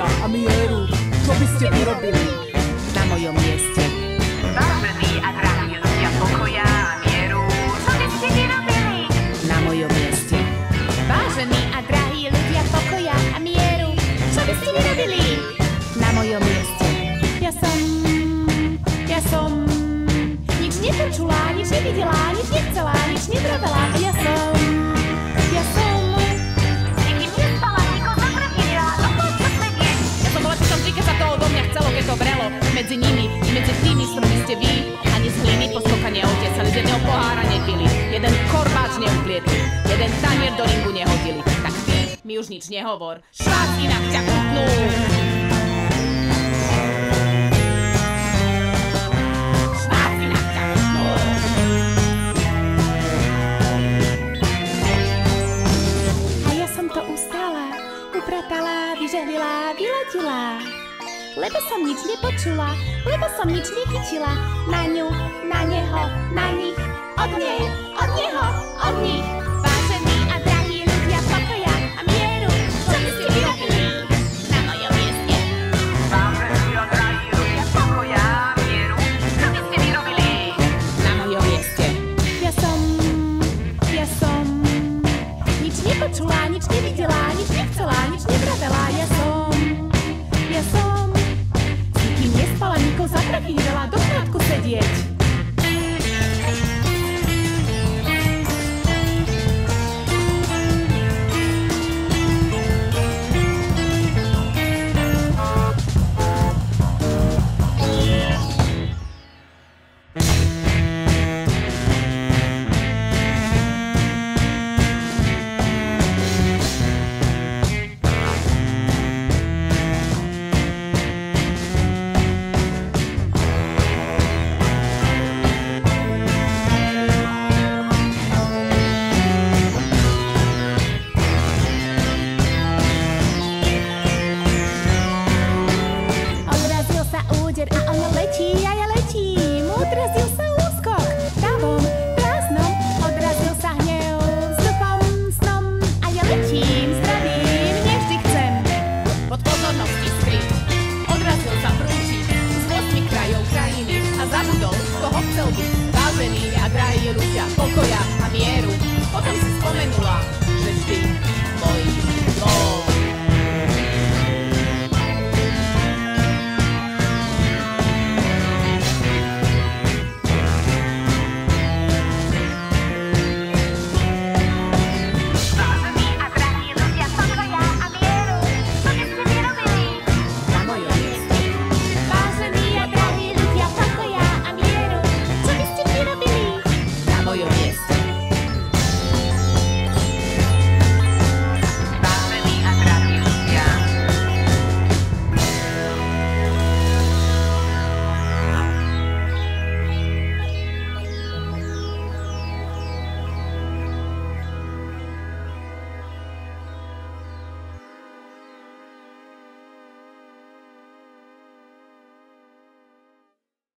pokoja a mieru. Čo by ste vy robili na mojom mieste? Vážení a drahí ľudia pokoja a mieru, čo by ste vy robili na mojom mieste? Vážení a drahí ľudia pokoja a mieru, čo by ste vy robili na mojom mieste? Ja som nič nepočula, nič nevidela, nič nechcela, nič nevravela. Ja som nikým nespala, nikoho zatrpnila, no poď čo sedie. Ja som bola tam vždy, keď sa to odo mňa chcelo, keď to vrelo. Medzi nimi i medzi tými, s ktorými ste vy, ani z hliny poskoka neotesali, z jedného pohára nepili, jeden korbáč neuplietli, jeden tanier do ringu nehodili. Tak ty mi už nič nehovor, švác inak ťa kutnú. upratala, vyžehlila, vyletila. Lebo som nič nepočula, lebo som nič nechytila. Na ňu, na neho, na nich, od neho.